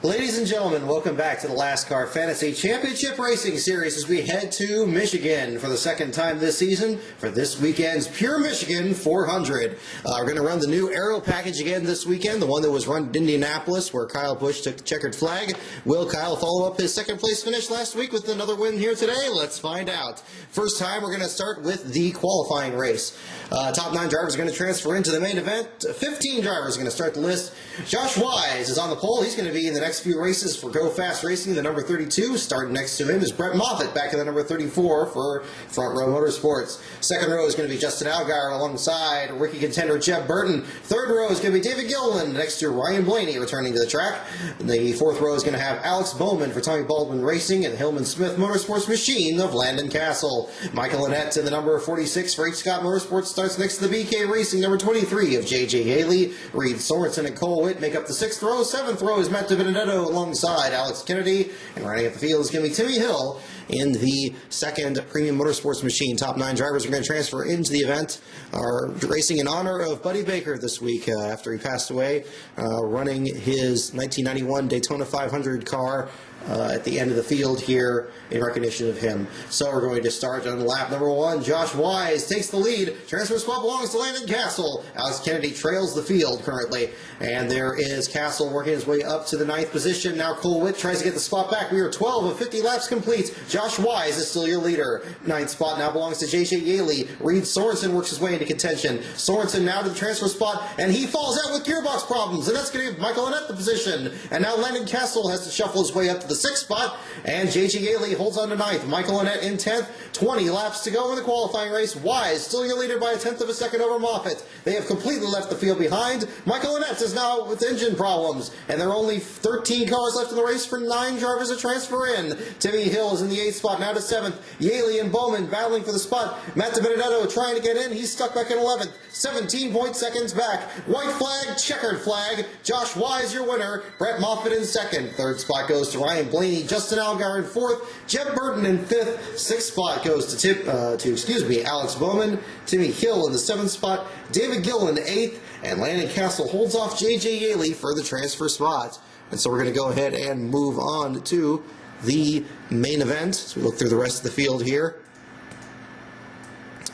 Ladies and gentlemen, welcome back to the LASTCAR Fantasy Championship Racing Series as we head to Michigan for the second time this season for this weekend's Pure Michigan 400. We're going to run the new aero package again this weekend, the one that was run in Indianapolis where Kyle Busch took the checkered flag. Will Kyle follow up his second place finish last week with another win here today? Let's find out. First time, we're going to start with the qualifying race. Top 9 drivers are going to transfer into the main event. 15 drivers are going to start the list. Josh Wise is on the pole. He's going to be in the next few races for Go Fast Racing, the number 32. Starting next to him is Brett Moffitt, back in the number 34 for Front Row Motorsports. Second row is going to be Justin Allgaier alongside rookie contender Jeb Burton. Third row is going to be David Gilliland next to Ryan Blaney returning to the track. The fourth row is going to have Alex Bowman for Tommy Baldwin Racing and Hillman Smith Motorsports Machine of Landon Castle. Michael Annett in the number 46 for H. Scott Motorsports starts next to the BK Racing number 23 of J.J. Haley. Reed Sorensen and Cole Witt make up the 6th row. 7th row is Matt DiBenedetto alongside Alex Kennedy. And running up the field is going to be Timmy Hill in the second Premium Motorsports Machine. Top 9 drivers are going to transfer into the event. Are racing in honor of Buddy Baker this week after he passed away, running his 1991 Daytona 500 car at the end of the field here in recognition of him. So we're going to start on lap number 1. Josh Wise takes the lead. Transfer spot belongs to Landon Castle. Alex Kennedy trails the field currently. And there is Castle working his way up to the 9th position. Now Cole Witt tries to get the spot back. We are 12 of 50 laps complete. Josh Wise is still your leader. 9th spot now belongs to J.J. Yaley. Reed Sorensen works his way into contention. Sorensen now to the transfer spot, and he falls out with gearbox problems, and that's going to give Michael Annett the position. And now Landon Castle has to shuffle his way up to the 6th spot, and J.J. Yaley holds on to 9th. Michael Annett in 10th. 20 laps to go in the qualifying race. Wise still your leader by a 1/10 of a second over Moffitt. They have completely left the field behind. Michael Annett is now with engine problems, and there are only 13 cars left in the race for 9 drivers to transfer in. Timmy Hill is in the 8th spot, now to 7th. Yaley and Bowman battling for the spot. Matt DiBenedetto trying to get in. He's stuck back in 11th. 17 seconds back. White flag, checkered flag. Josh Wise your winner. Brett Moffitt in 2nd. 3rd spot goes to Ryan Blaney. Justin Allgaier in 4th. Jeb Burton in 5th. 6th spot goes to Alex Bowman. Timmy Hill in the 7th spot. David Gilliland 8th. And Landon Castle holds off J.J. Yaley for the transfer spot. And so we're going to go ahead and move on to the main event. So we look through the rest of the field here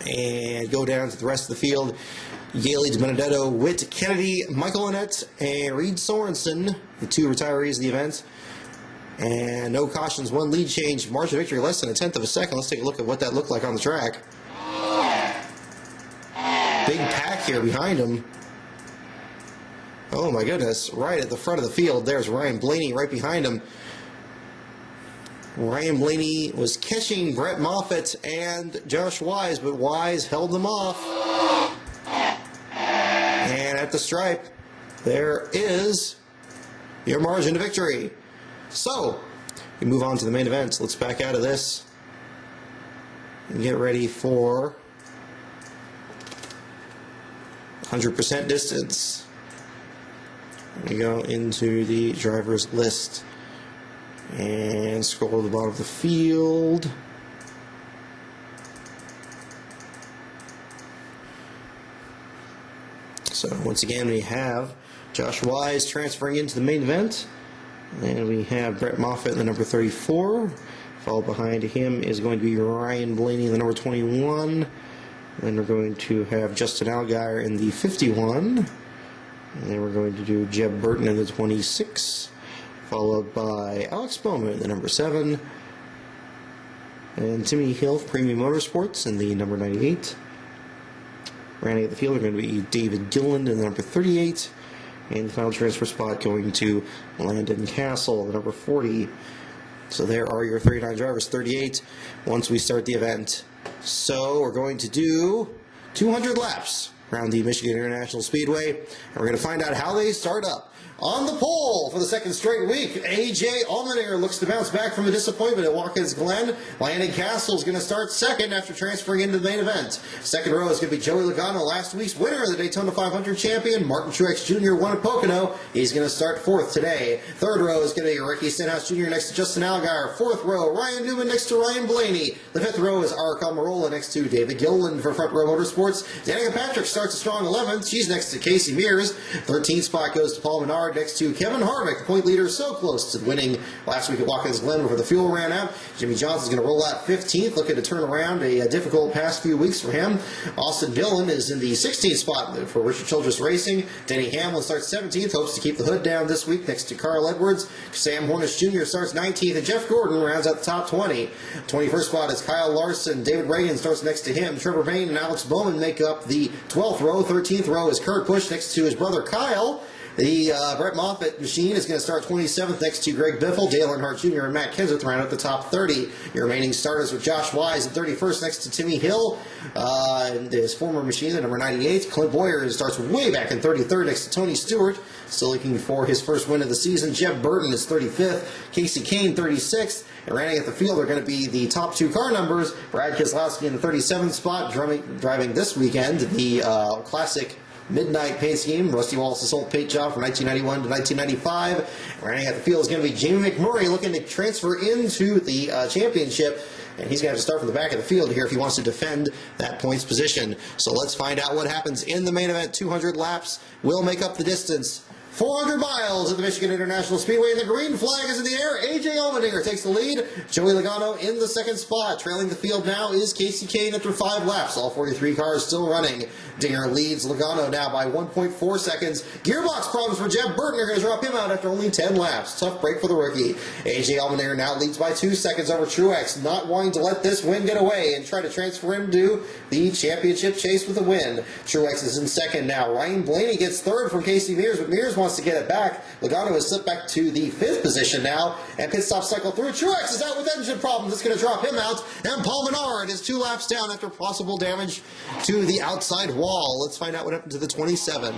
and go down to the rest of the field. Yaley, DiBenedetto, Witt, Kennedy, Michael Annett, and Reed Sorensen, the 2 retirees of the event. And no cautions, 1 lead change, margin of victory less than a 1/10 of a second. Let's take a look at what that looked like on the track. Big pack here behind him. Oh my goodness, right at the front of the field, there's Ryan Blaney right behind him. Ryan Blaney was catching Brett Moffitt and Josh Wise, but Wise held them off. And at the stripe, there is your margin of victory. So, we move on to the main event. So let's back out of this and get ready for 100% distance. We go into the driver's list and scroll to the bottom of the field. So once again we have Josh Wise transferring into the main event, and we have Brett Moffitt in the number 34. Followed behind him is going to be Ryan Blaney in the number 21. Then we're going to have Justin Allgaier in the 51. And then we're going to do Jeb Burton in the 26. Followed by Alex Bowman in the number 7. And Timmy Hill, Premium Motorsports, in the number 98. Rounding out the field are going to be David Gilliland in the number 38. And the final transfer spot going to Landon Castle, the number 40. So there are your 39 drivers, 38 once we start the event. So we're going to do 200 laps around the Michigan International Speedway, and we're going to find out how they start up. On the pole for the second straight week, A.J. Allmendinger looks to bounce back from a disappointment at Watkins Glen. Landon Castle is going to start second after transferring into the main event. Second row is going to be Joey Logano, last week's winner of the Daytona 500 champion. Martin Truex Jr. won at Pocono. He's going to start fourth today. Third row is going to be Ricky Stenhouse Jr. next to Justin Allgaier. Fourth row, Ryan Newman next to Ryan Blaney. The fifth row is Aric Almirola next to David Gilliland for Front Row Motorsports. Danica Patrick starts starts a strong 11th. She's next to Casey Mears. 13th spot goes to Paul Menard, next to Kevin Harvick, the point leader, so close to winning last week at Watkins Glen before the fuel ran out. Jimmy Johnson's going to roll out 15th, looking to turn around a difficult past few weeks for him. Austin Dillon is in the 16th spot for Richard Childress Racing. Denny Hamlin starts 17th, hopes to keep the hood down this week next to Carl Edwards. Sam Hornish Jr. starts 19th, and Jeff Gordon rounds out the top 20. 21st spot is Kyle Larson. David Reagan starts next to him. Trevor Bayne and Alex Bowman make up the 12th row. 13th row is Kurt Busch next to his brother Kyle. The Brett Moffitt machine is going to start 27th next to Greg Biffle, Dale Earnhardt Jr., and Matt Kenseth round out the top 30. Your remaining starters with Josh Wise at 31st next to Timmy Hill, his former machine at number 98. Clint Boyer starts way back in 33rd next to Tony Stewart, still looking for his first win of the season. Jeff Burton is 35th, Casey Kane 36th, and rounding at the field are going to be the top two car numbers. Brad Keselowski in the 37th spot, driving this weekend the classic Midnight paint scheme. Rusty Wallace's old paint job from 1991 to 1995. Running at the field is going to be Jamie McMurray, looking to transfer into the championship. And he's going to have to start from the back of the field here if he wants to defend that points position. So let's find out what happens in the main event. 200 laps will make up the distance. 400 miles at the Michigan International Speedway, and the green flag is in the air. A.J. Allmendinger takes the lead. Joey Logano in the second spot. Trailing the field now is Casey Kane after 5 laps. All 43 cars still running. Dinger leads Logano now by 1.4 seconds. Gearbox problems for Jeff Burton are going to drop him out after only 10 laps. Tough break for the rookie. A.J. Allmendinger now leads by 2 seconds over Truex, not wanting to let this win get away and try to transfer him to the championship chase with a win. Truex is in second now. Ryan Blaney gets third from Casey Mears, but Mears wants to get it back. Logano has slipped back to the 5th position now, and pit stop cycle through. Truex is out with engine problems. That's going to drop him out, and Paul Menard is 2 laps down after possible damage to the outside wall. Let's find out what happened to the 27.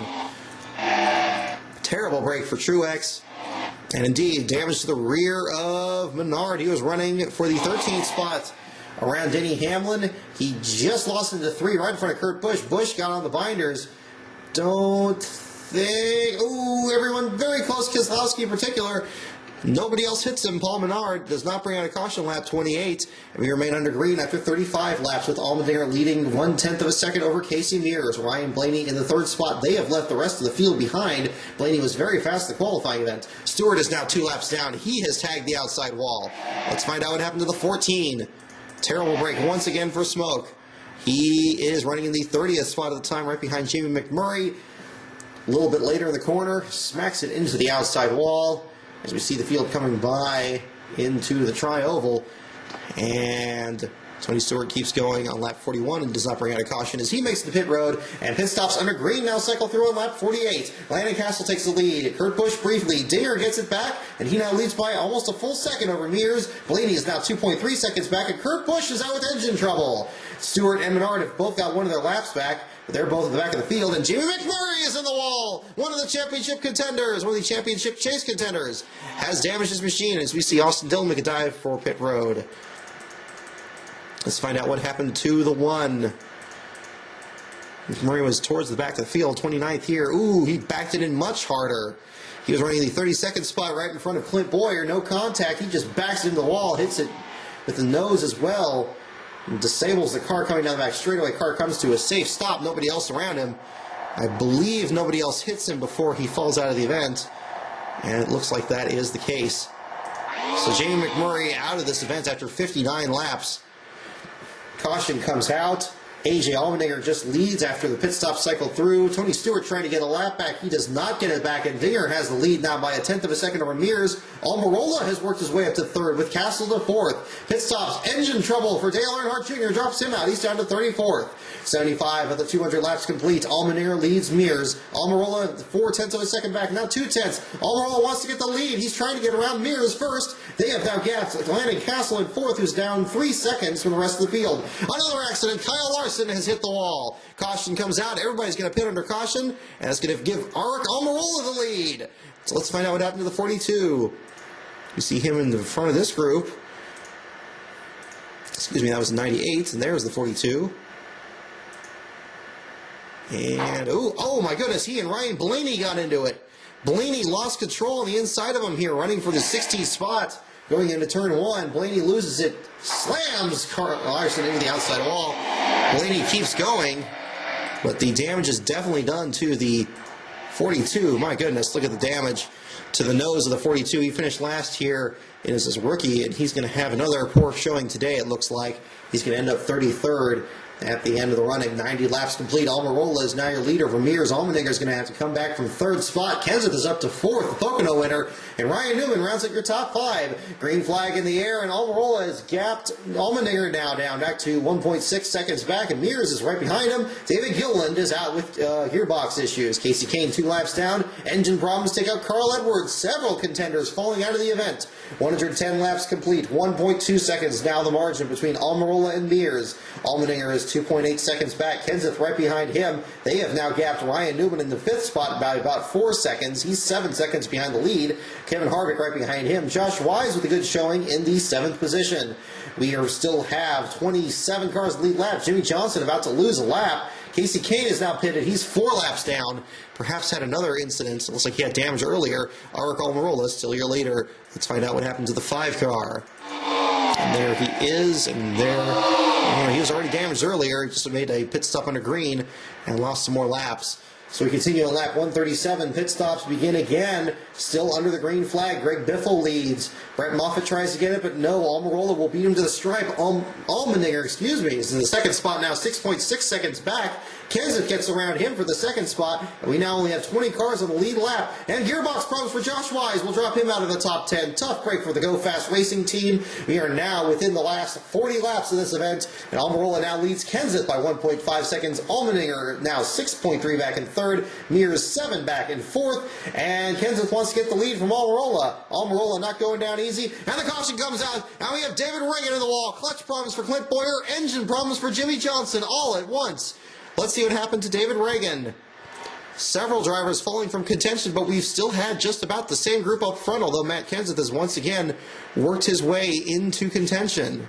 Terrible break for Truex, and indeed damage to the rear of Menard. He was running for the 13th spot around Denny Hamlin. He just lost into 3 right in front of Kurt Busch. Busch got on the binders. Everyone very close, Keselowski in particular. Nobody else hits him. Paul Menard does not bring out a caution lap 28, and we remain under green after 35 laps with Allmendinger leading 1/10 of a second over Casey Mears. Ryan Blaney in the 3rd spot. They have left the rest of the field behind. Blaney was very fast in the qualifying event. Stewart is now 2 laps down. He has tagged the outside wall. Let's find out what happened to the 14. Terrible break once again for Smoke. He is running in the 30th spot at the time, right behind Jamie McMurray. A little bit later in the corner, smacks it into the outside wall as we see the field coming by into the tri-oval. And Tony Stewart keeps going on lap 41 and does not bring out a caution as he makes the pit road, and pit stops under green now cycle through on lap 48. Landon Castle takes the lead. Kurt Busch briefly. Dinger gets it back, and he now leads by almost a full second over Mears. Blaney is now 2.3 seconds back, and Kurt Busch is out with engine trouble. Stewart and Menard have both got one of their laps back, but they're both at the back of the field, and Jamie McMurray is in the wall. One of the championship contenders, one of the championship chase contenders, has damaged his machine as we see Austin Dillon make a dive for pit road. Let's find out what happened to the 1. McMurray was towards the back of the field, 29th here. Ooh, he backed it in much harder. He was running the 32nd spot right in front of Clint Boyer. No contact. He just backs it into the wall, hits it with the nose as well, and disables the car coming down the back straightaway. Car comes to a safe stop. Nobody else around him. I believe nobody else hits him before he falls out of the event, and it looks like that is the case. So Jamie McMurray out of this event after 59 laps. Caution comes out. A.J. Allmendinger just leads after the pit stop cycle through. Tony Stewart trying to get a lap back. He does not get it back, and Dinger has the lead now by 1/10 of a second over Mears. Almirola has worked his way up to 3rd with Castle to 4th. Pit stops, engine trouble for Dale Earnhardt Jr. drops him out. He's down to 34th. 75 of the 200 laps complete. Allmendinger leads Mears. Almirola 4/10 of a second back, now 2/10. Almirola wants to get the lead. He's trying to get around Mears first. They have now gapped Landon Castle in 4th, who's down 3 seconds from the rest of the field. Another accident. Kyle Larson has hit the wall. Caution comes out. Everybody's going to pit under caution, and it's going to give Aric Almirola the lead. So let's find out what happened to the 42. You see him in the front of this group. Excuse me, that was 98, and there's the 42. And, oh my goodness, he and Ryan Blaney got into it. Blaney lost control on the inside of him here, running for the 16th spot. Going into turn 1, Blaney loses it, slams Larson into the outside wall. Blaney keeps going, But the damage is definitely done to the 42. My goodness, look at the damage to the nose of the 42. He finished last here as his rookie, and he's going to have another poor showing today, it looks like. He's going to end up 33rd at the end of the run at 90 laps complete. Almirola is now your leader. Vermeer's Allmendinger is going to have to come back from third spot. Kenseth is up to fourth, the Pocono winner. And Ryan Newman rounds up your top five. Green flag in the air, and Almirola has gapped Allmendinger now down back to 1.6 seconds back, and Mears is right behind him. David Gilliland is out with gearbox issues. Casey Kane 2 laps down. Engine problems take out Carl Edwards. Several contenders falling out of the event. 110 laps complete. 1.2 seconds now the margin between Almirola and Mears. Allmendinger is 2.8 seconds back. Kenseth right behind him. They have now gapped Ryan Newman in the fifth spot by about 4 seconds. He's 7 seconds behind the lead. Kevin Harvick right behind him. Josh Wise with a good showing in the 7th position. We still have 27 cars lead lap. Jimmy Johnson about to lose a lap. Casey Kane is now pitted. He's 4 laps down. Perhaps had another incident. It looks like he had damage earlier. Aric Almirola still your leader. Let's find out what happened to the 5 car. And there he is, and there, he was already damaged earlier. He just made a pit stop under green and lost some more laps. So we continue on lap 137. Pit stops begin again. Still under the green flag. Greg Biffle leads. Brett Moffitt tries to get it, but no. Almirola will beat him to the stripe. Allmendinger, is in the second spot now, 6.6 seconds back. Kenseth gets around him for the second spot. And we now only have 20 cars on the lead lap. And gearbox problems for Josh Wise will drop him out of the top 10. Tough break for the Go Fast Racing team. We are now within the last 40 laps of this event. And Almirola now leads Kenseth by 1.5 seconds. Allmendinger now 6.3 back in third. Mears 7 back in fourth. And Kenseth wants to get the lead from Almirola. Almirola not going down easy. And the caution comes out. Now we have David Reagan in the wall. Clutch problems for Clint Boyer. Engine problems for Jimmy Johnson all at once. Let's see what happened to David Reagan. Several drivers falling from contention, but we've still had just about the same group up front, although Matt Kenseth has once again worked his way into contention.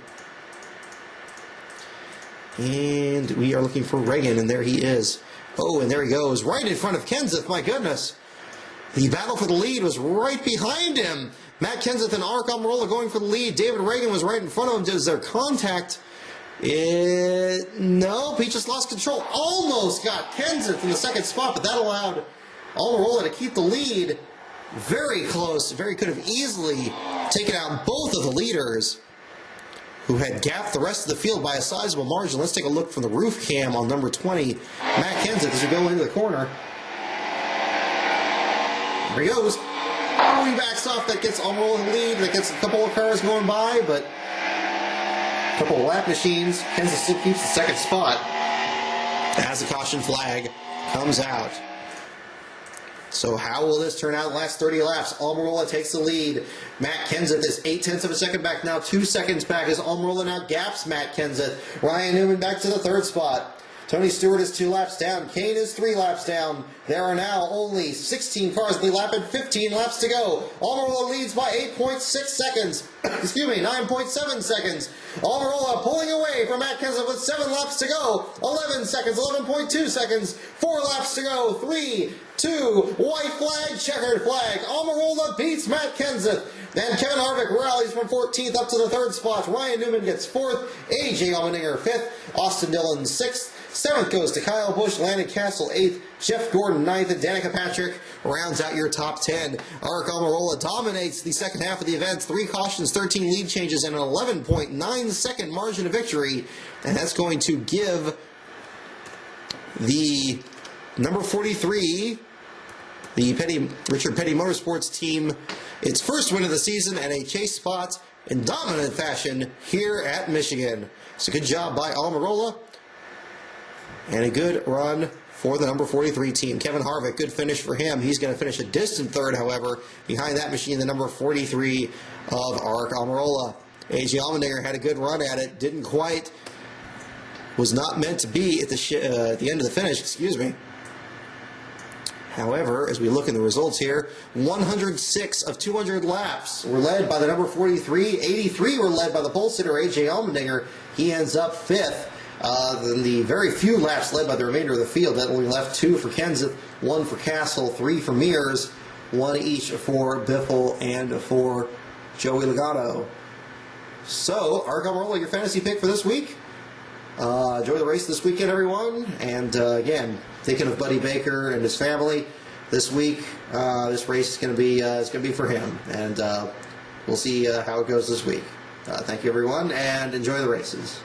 And we are looking for Reagan, and there he is. Oh, and there he goes, right in front of Kenseth, my goodness. The battle for the lead was right behind him. Matt Kenseth and Aric Almirola going for the lead. David Reagan was right in front of him. Does their contact? Nope, he just lost control. Almost got Kenseth in the second spot, but that allowed Almirola to keep the lead. Very close. Could have easily taken out both of the leaders, who had gapped the rest of the field by a sizable margin. Let's take a look from the roof cam on number 20, Matt Kenseth, as we go into the corner. There he goes. Oh, he backs off. That gets Almirola in the lead. That gets a couple of cars going by, but a couple of lap machines. Kenseth still keeps the second spot as the caution flag comes out. So how will this turn out in the last 30 laps? Almirola takes the lead. Matt Kenseth is 0.8 of a second back now, 2 seconds back as Almirola now gaps Matt Kenseth. Ryan Newman back to the third spot. Tony Stewart is 2 laps down. Kane is 3 laps down. There are now only 16 cars in the lap and 15 laps to go. Almirola leads by 8.6 seconds. 9.7 seconds. Almirola pulling away from Matt Kenseth with 7 laps to go. 11 seconds, 11.2 seconds. 4 laps to go. 3, 2, white flag, checkered flag. Almirola beats Matt Kenseth. And Kevin Harvick rallies from 14th up to the third spot. Ryan Newman gets 4th. A.J. Allmendinger 5th. Austin Dillon 6th. 7th goes to Kyle Busch. Landon Castle 8th. Jeff Gordon 9th. And Danica Patrick rounds out your top 10. Aric Almirola dominates the second half of the event. 3 cautions, 13 lead changes, and an 11.9 second margin of victory. And that's going to give the number 43, the Richard Petty Motorsports team, its first win of the season and a chase spot in dominant fashion here at Michigan. So good job by Almirola, and a good run for the number 43 team. Kevin Harvick, good finish for him. He's going to finish a distant third, however, behind that machine, the number 43 of Aric Almirola. A.J. Allmendinger had a good run at it, didn't quite, was not meant to be at the end of the finish, excuse me. However, as we look in the results here, 106 of 200 laps were led by the number 43. 83 were led by the pole sitter, A.J. Allmendinger. He ends up 5th. Then the very few laps led by the remainder of the field. That only left 2 for Kenseth, 1 for Castle, 3 for Mears, 1 each for Biffle and for Joey Logano. So, Aric Almirola, your fantasy pick for this week? Enjoy the race this weekend, everyone. And again, thinking of Buddy Baker and his family this week. This race is going to be for him, and we'll see how it goes this week. Thank you, everyone, and enjoy the races.